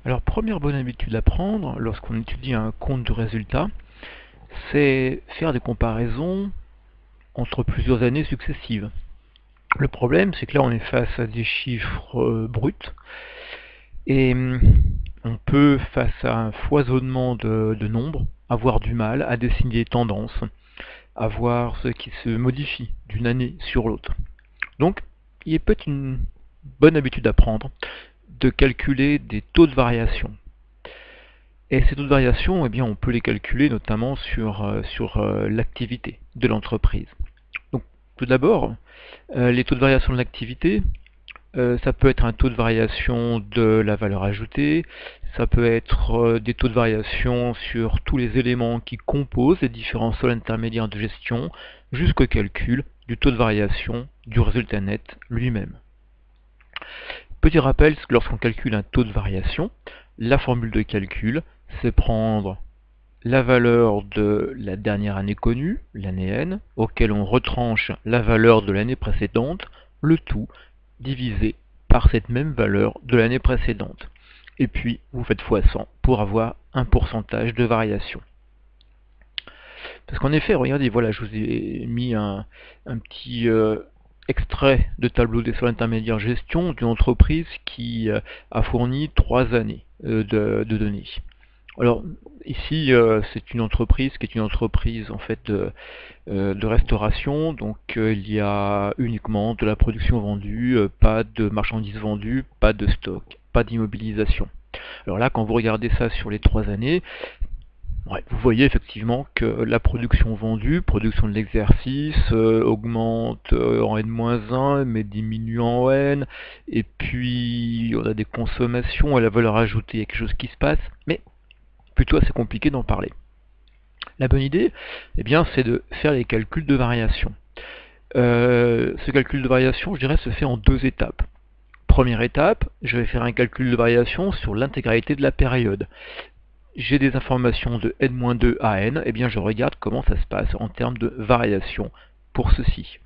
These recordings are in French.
Alors, première bonne habitude à prendre lorsqu'on étudie un compte de résultats, c'est faire des comparaisons entre plusieurs années successives. Le problème, c'est que là, on est face à des chiffres bruts et on peut, face à un foisonnement de nombres, avoir du mal à dessiner des tendances, à voir ce qui se modifie d'une année sur l'autre. Donc, il est peut-être une bonne habitude à prendre de calculer des taux de variation. Et ces taux de variation, eh bien, on peut les calculer notamment sur l'activité de l'entreprise. Donc, tout d'abord, les taux de variation de l'activité, ça peut être un taux de variation de la valeur ajoutée, ça peut être des taux de variation sur tous les éléments qui composent les différents sols intermédiaires de gestion, jusqu'au calcul du taux de variation du résultat net lui-même. Petit rappel, lorsqu'on calcule un taux de variation, la formule de calcul, c'est prendre la valeur de la dernière année connue, l'année n, auquel on retranche la valeur de l'année précédente, le tout divisé par cette même valeur de l'année précédente. Et puis, vous faites x100 pour avoir un pourcentage de variation. Parce qu'en effet, regardez, voilà, je vous ai mis un petit extrait de tableau des sols intermédiaires gestion d'une entreprise qui a fourni 3 années de données. Alors ici, c'est une entreprise qui est une entreprise en fait de restauration, donc il y a uniquement de la production vendue, pas de marchandises vendues, pas de stock, pas d'immobilisation. Alors là, quand vous regardez ça sur les 3 années, ouais, vous voyez effectivement que la production vendue, production de l'exercice, augmente en N-1, mais diminue en N, et puis on a des consommations et la valeur ajoutée, il y a quelque chose qui se passe, mais plutôt assez compliqué d'en parler. La bonne idée, eh bien, c'est de faire les calculs de variation. Ce calcul de variation, je dirais, se fait en 2 étapes. Première étape, je vais faire un calcul de variation sur l'intégralité de la période. J'ai des informations de n-2 à n, et bien je regarde comment ça se passe en termes de variation pour ceci.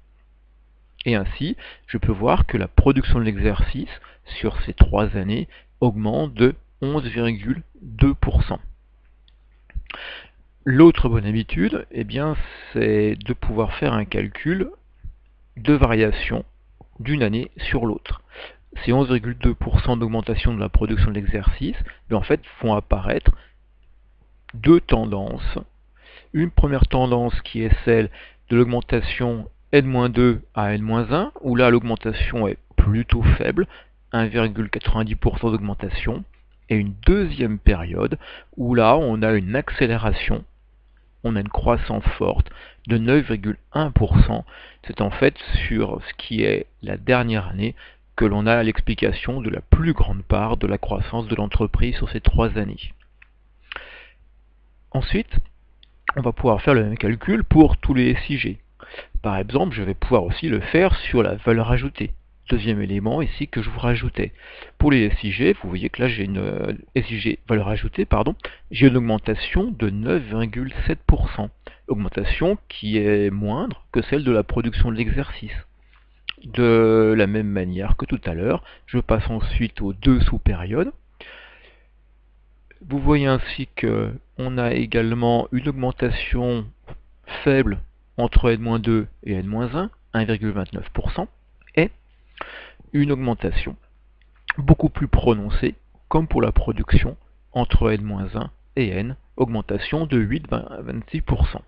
Et ainsi, je peux voir que la production de l'exercice sur ces 3 années augmente de 11,2%. L'autre bonne habitude, eh bien, c'est de pouvoir faire un calcul de variation d'une année sur l'autre. Ces 11,2% d'augmentation de la production de l'exercice, en fait, font apparaître 2 tendances. Une première tendance qui est celle de l'augmentation N-2 à N-1, où là l'augmentation est plutôt faible, 1,90% d'augmentation, et une deuxième période où là on a une accélération, on a une croissance forte de 9,1%. C'est en fait sur ce qui est la dernière année que l'on a l'explication de la plus grande part de la croissance de l'entreprise sur ces 3 années. Ensuite, on va pouvoir faire le même calcul pour tous les SIG. Par exemple, je vais pouvoir aussi le faire sur la valeur ajoutée. Deuxième élément ici que je vous rajoutais. Pour les SIG, vous voyez que là j'ai une SIG valeur ajoutée, j'ai une augmentation de 9,7%. Augmentation qui est moindre que celle de la production de l'exercice. De la même manière que tout à l'heure, je passe ensuite aux 2 sous-périodes. Vous voyez ainsi qu'on a également une augmentation faible entre N-2 et N-1, 1,29%, et une augmentation beaucoup plus prononcée, comme pour la production, entre N-1 et N, augmentation de 8,26%.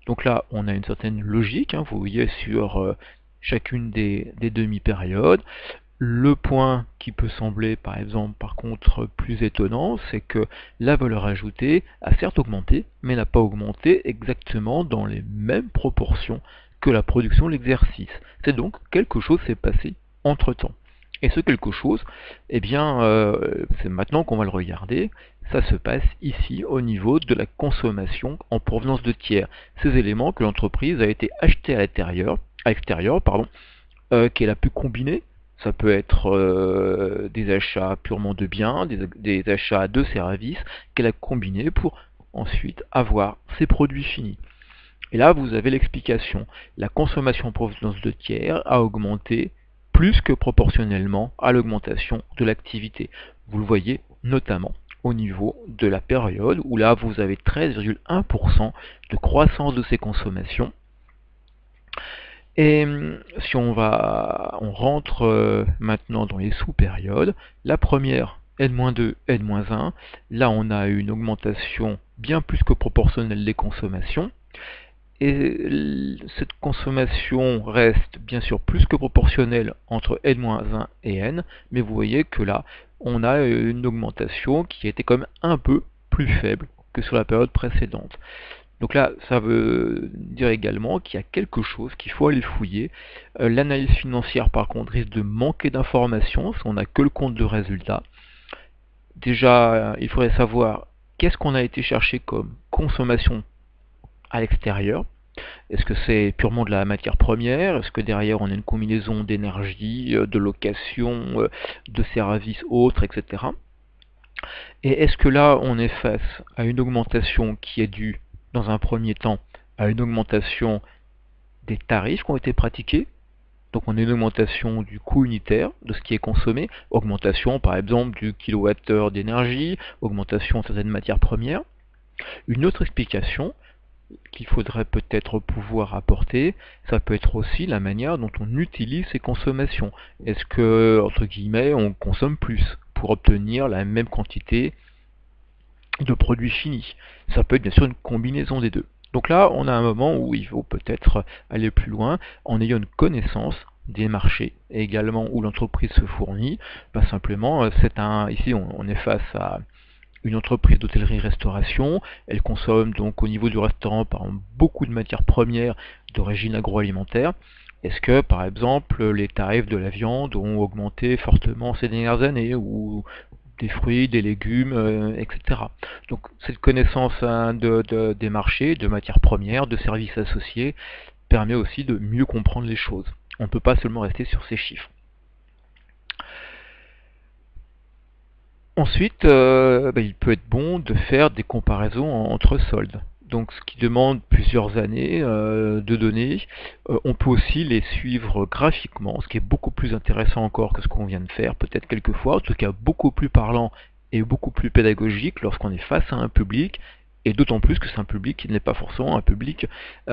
Donc là, on a une certaine logique, vous voyez sur chacune des demi-périodes. Le point qui peut sembler, par exemple, par contre, plus étonnant, c'est que la valeur ajoutée a certes augmenté, mais n'a pas augmenté exactement dans les mêmes proportions que la production de l'exercice. C'est donc quelque chose s'est passé entre-temps. Et ce quelque chose, eh bien, c'est maintenant qu'on va le regarder, ça se passe ici au niveau de la consommation en provenance de tiers. Ces éléments que l'entreprise a été achetée à l'extérieur, qu'elle a pu combiner. Ça peut être des achats purement de biens, des achats de services qu'elle a combinés pour ensuite avoir ses produits finis. Et là, vous avez l'explication. La consommation en provenance de tiers a augmenté plus que proportionnellement à l'augmentation de l'activité. Vous le voyez notamment au niveau de la période où là vous avez 13,1% de croissance de ces consommations. Et si on rentre maintenant dans les sous-périodes, la première, N-2, N-1, là on a une augmentation bien plus que proportionnelle des consommations. Et cette consommation reste bien sûr plus que proportionnelle entre N-1 et N, mais vous voyez que là, on a une augmentation qui était quand même un peu plus faible que sur la période précédente. Donc là, ça veut dire également qu'il y a quelque chose qu'il faut aller fouiller. L'analyse financière, par contre, risque de manquer d'informations si on n'a que le compte de résultat. Déjà, il faudrait savoir qu'est-ce qu'on a été chercher comme consommation à l'extérieur. Est-ce que c'est purement de la matière première? Est-ce que derrière on a une combinaison d'énergie, de location, de services autres, etc. Et est-ce que là on est face à une augmentation qui est due, dans un premier temps, à une augmentation des tarifs qui ont été pratiqués? Donc on a une augmentation du coût unitaire de ce qui est consommé, augmentation par exemple du kilowattheure d'énergie, augmentation de certaines matières premières. Une autre explication qu'il faudrait peut-être pouvoir apporter, ça peut être aussi la manière dont on utilise ces consommations. Est-ce que, entre guillemets, on consomme plus pour obtenir la même quantité de produits finis? Ça peut être bien sûr une combinaison des deux. Donc là, on a un moment où il faut peut-être aller plus loin en ayant une connaissance des marchés et également où l'entreprise se fournit. Pas simplement, ici on est face à une entreprise d'hôtellerie-restauration, elle consomme donc au niveau du restaurant par exemple beaucoup de matières premières d'origine agroalimentaire. Est-ce que par exemple les tarifs de la viande ont augmenté fortement ces dernières années, ou des fruits, des légumes, etc. Donc cette connaissance des marchés, de matières premières, de services associés, permet aussi de mieux comprendre les choses. On ne peut pas seulement rester sur ces chiffres. Ensuite, il peut être bon de faire des comparaisons entre soldes. Donc ce qui demande plusieurs années de données. On peut aussi les suivre graphiquement, ce qui est beaucoup plus intéressant encore que ce qu'on vient de faire, peut-être quelquefois, en tout cas beaucoup plus parlant et beaucoup plus pédagogique lorsqu'on est face à un public, et d'autant plus que c'est un public qui n'est pas forcément un public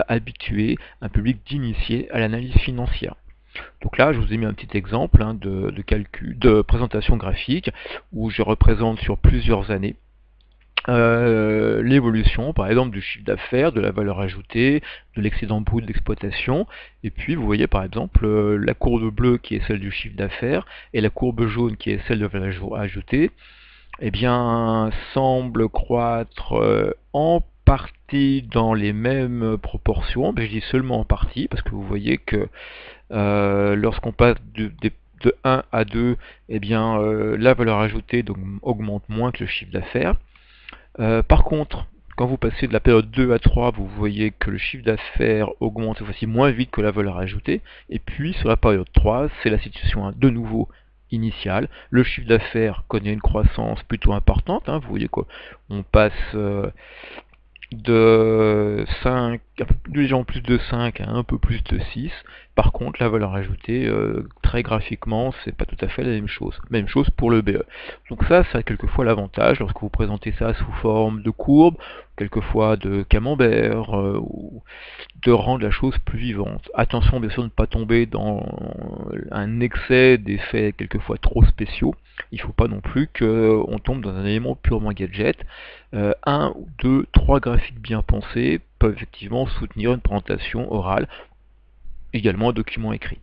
habitué, un public d'initié à l'analyse financière. Donc là, je vous ai mis un petit exemple de présentation graphique où je représente sur plusieurs années l'évolution, par exemple, du chiffre d'affaires, de la valeur ajoutée, de l'excédent brut d'exploitation. Et puis, vous voyez par exemple la courbe bleue qui est celle du chiffre d'affaires et la courbe jaune qui est celle de la valeur ajoutée, eh bien, semble croître en partie dans les mêmes proportions. Mais je dis seulement en partie parce que vous voyez que lorsqu'on passe de 1 à 2, eh bien, la valeur ajoutée donc, augmente moins que le chiffre d'affaires. Par contre, quand vous passez de la période 2 à 3, vous voyez que le chiffre d'affaires augmente cette fois-ci moins vite que la valeur ajoutée. Et puis sur la période 3, c'est la situation de nouveau initiale. Le chiffre d'affaires connaît une croissance plutôt importante. Vous voyez quoi, on passe de 5, légèrement plus de 5 à un peu plus de 6. Par contre, la valeur ajoutée, très graphiquement, c'est pas tout à fait la même chose. Même chose pour le BE. Donc ça a quelquefois l'avantage, lorsque vous présentez ça sous forme de courbe, quelquefois de camembert, ou de rendre la chose plus vivante. Attention bien sûr de ne pas tomber dans un excès d'effets quelquefois trop spéciaux. Il ne faut pas non plus qu'on tombe dans un élément purement gadget. Un ou deux, trois graphiques bien pensés peuvent effectivement soutenir une présentation orale, également un document écrit.